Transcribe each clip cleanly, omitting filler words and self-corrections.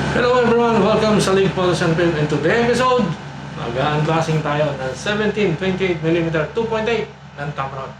Hello everyone! Welcome sa League Production Film. In today's episode, mag-unboxing tayo ng 17-28mm 2.8 ng Tamron.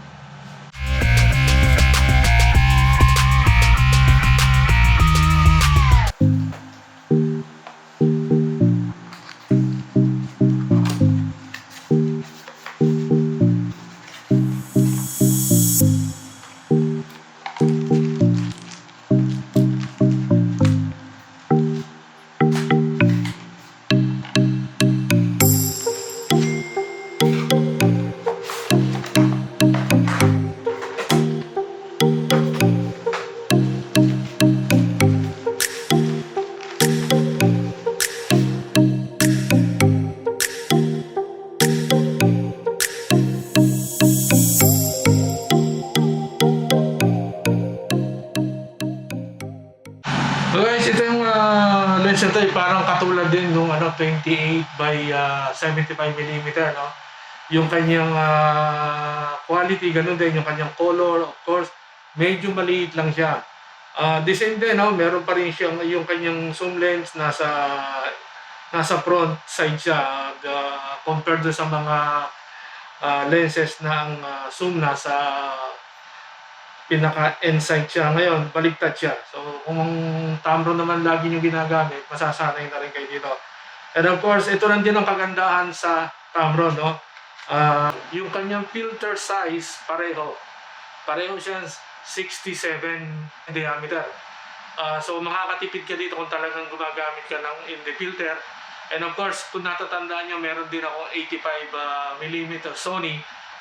So guys, ito yung lens nito parang katulad din nung 28 by 75mm, no? Yung kanyang quality, ganun din yung kanyang color, of course, medyo maliit lang siya. The same din, no? Meron pa rin siyang yung kanyang zoom lens nasa front side siya, compared do sa mga lenses na ang zoom nasa pinaka-end side siya. Ngayon, baliktad siya. So, kung Tamron naman lagi nyo ginagamit, masasanay na rin kayo dito. And of course, ito lang din ang kagandahan sa Tamron, no? Yung kanyang filter size, pareho. Pareho siya 67 diameter. So, makakatipid ka dito kung talagang gumagamit ka ng in the filter. And of course, kung natatandaan nyo, meron din ako 85mm Sony.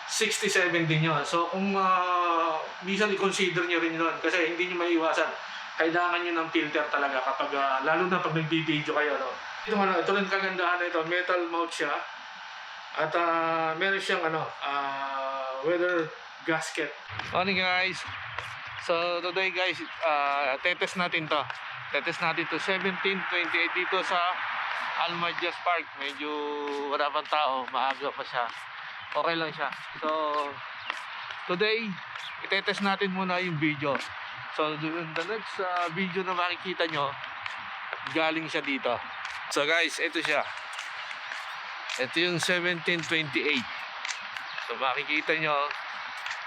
67 din yun. So kung minsan i-consider nyo rin yun kasi hindi nyo maiiwasan. Kailangan nyo ng filter talaga kapag lalo na pag nag-video kayo, no? Ito rin kagandahan na ito, metal mount siya. At meron siyang weather gasket. Morning guys. So today guys, tetest natin to. Tetest natin to 17-28 dito sa Almajas Park. Medyo wala pang tao, maaga pa siya. Okay lang siya. So today itetest natin muna yung video. So the next video na makikita nyo, galing siya dito. So guys, ito siya. Ito yung 17-28. So makikita nyo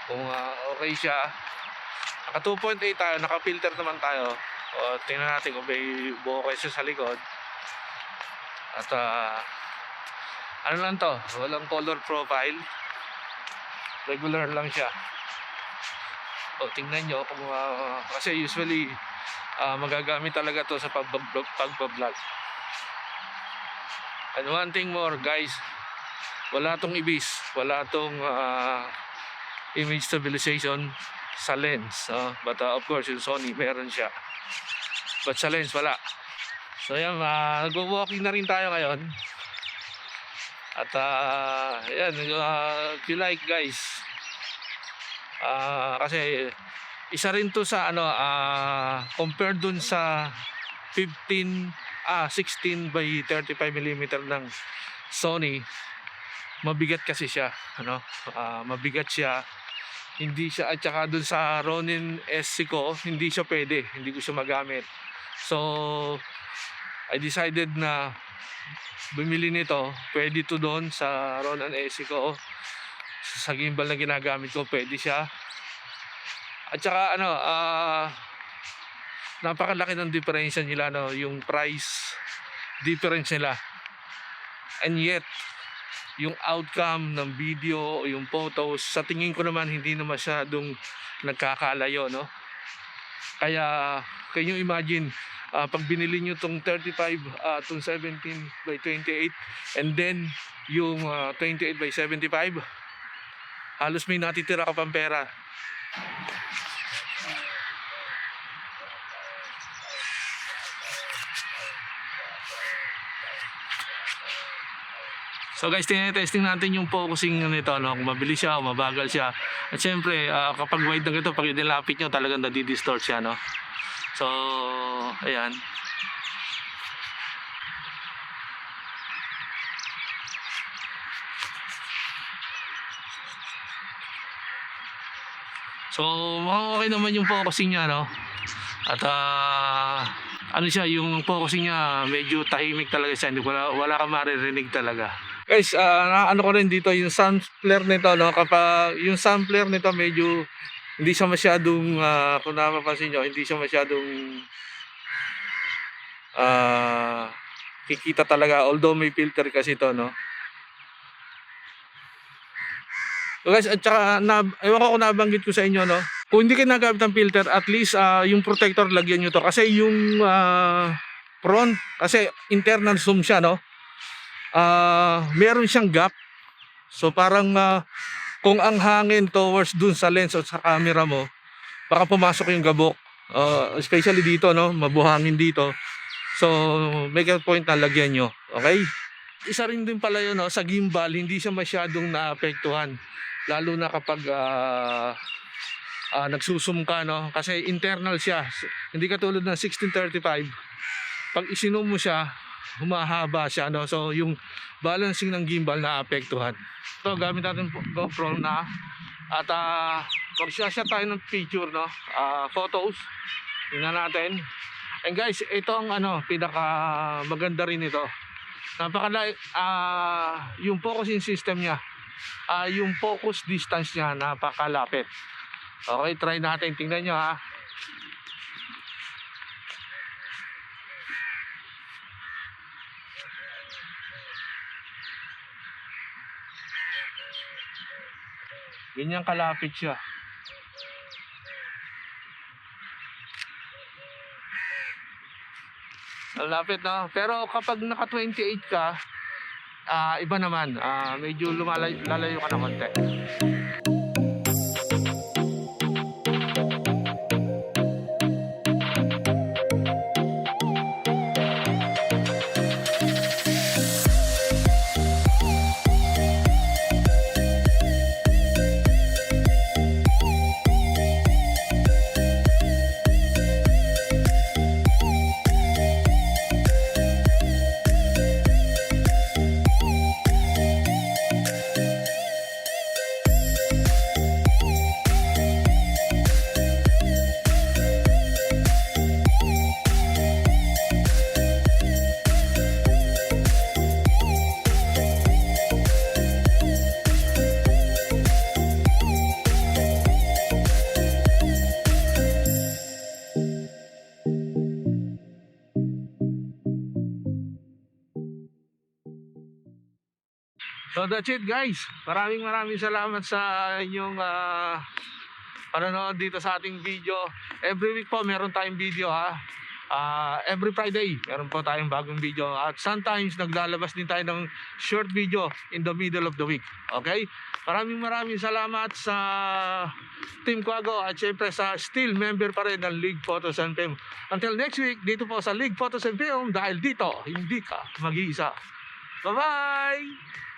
kung okay siya. Naka 2.8 tayo, naka filter naman tayo. Tingnan natin kung may bokeh siya sa likod. At ano lang to, walang color profile, regular lang siya. O tingnan nyo kung kasi usually magagamit talaga to sa pagbablog. And one thing more guys, wala tong ibis, wala tong image stabilization sa lens, but of course yung Sony meron siya, but sa lens wala. So yan, nag-walking na rin tayo ngayon. At yan, if you like guys, kasi isa rin to sa compared dun sa 16 by 35mm ng Sony, mabigat kasi siya, mabigat siya, hindi siya, at saka dun sa Ronin SC ko, hindi siya pwede, hindi ko siya magamit. So I decided na bumili nito. Pwede to doon sa Ronin SC ko, sa gimbal na ginagamit ko, pwede siya. At saka napakalaki ng diferensya nila, yung price difference nila, and yet yung outcome ng video, yung photos, sa tingin ko naman hindi na masyadong nagkakalayo, no? Kaya can you imagine, pag binili nyo tong 35, tong 17 by 28 and then yung 28 by 75, halos may natitira ka pang pera. So guys, tinetesting natin yung focusing nito, kung mabilis siya o mabagal siya. At syempre, kapag wide na ito, pag nilapit nyo, talagang nadidistort siya, no? So ayan. So okay naman yung focusing niya, no? At ano siya, yung focusing niya medyo tahimik talaga siya, hindi wala kang maririnig talaga. Guys, ano ko rin dito yung sampler nito, no? Kapag yung sampler nito medyo hindi siya masyadong kung napapansin nyo, hindi siya masyadong kikita talaga, although may filter kasi ito, no? So guys, at saka ewan ko kung nabanggit ko sa inyo, no? Kung hindi kayo nagamit ng filter, at least yung protector lagyan nyo to, kasi yung front, kasi internal zoom siya, no? Meron siyang gap. So parang kung ang hangin towards dun sa lens o sa camera mo, baka pumasok yung gabok, especially dito, no? Mabuhangin dito. So make a point na lagyan nyo. Okay? Isa rin din pala yun, no? Sa gimbal hindi siya masyadong naapektuhan, lalo na kapag nagsusum ka, no? Kasi internal siya, hindi katulad ng 16-35. Pag isinom mo siya, humahaba siya, no? So yung balancing ng gimbal naapektuhan. So gamit natin GoPro na, at mag-shot tayo ng picture, no? Photos. Tingnan natin. And guys, ito ang pinaka maganda rin ito. Yung focusing system niya, yung focus distance niya napakalapit. Okay, try natin, tingnan nyo, ha. Ganyan kalapit siya. Malapit, no? Pero kapag naka 28 ka, iba naman, medyo lalayo ka na konti. So that's it, guys. Maraming salamat sa inyong panonood dito sa ating video. Every week po meron tayong video, ha. Every Friday meron po tayong bagong video. At sometimes naglalabas din tayo ng short video in the middle of the week. Okay? Maraming salamat sa Team Quago at syempre sa still member pa rin ng League Photos and Film. Until next week, dito po sa League Photos and Film, dahil dito hindi ka mag-iisa. Bye-bye!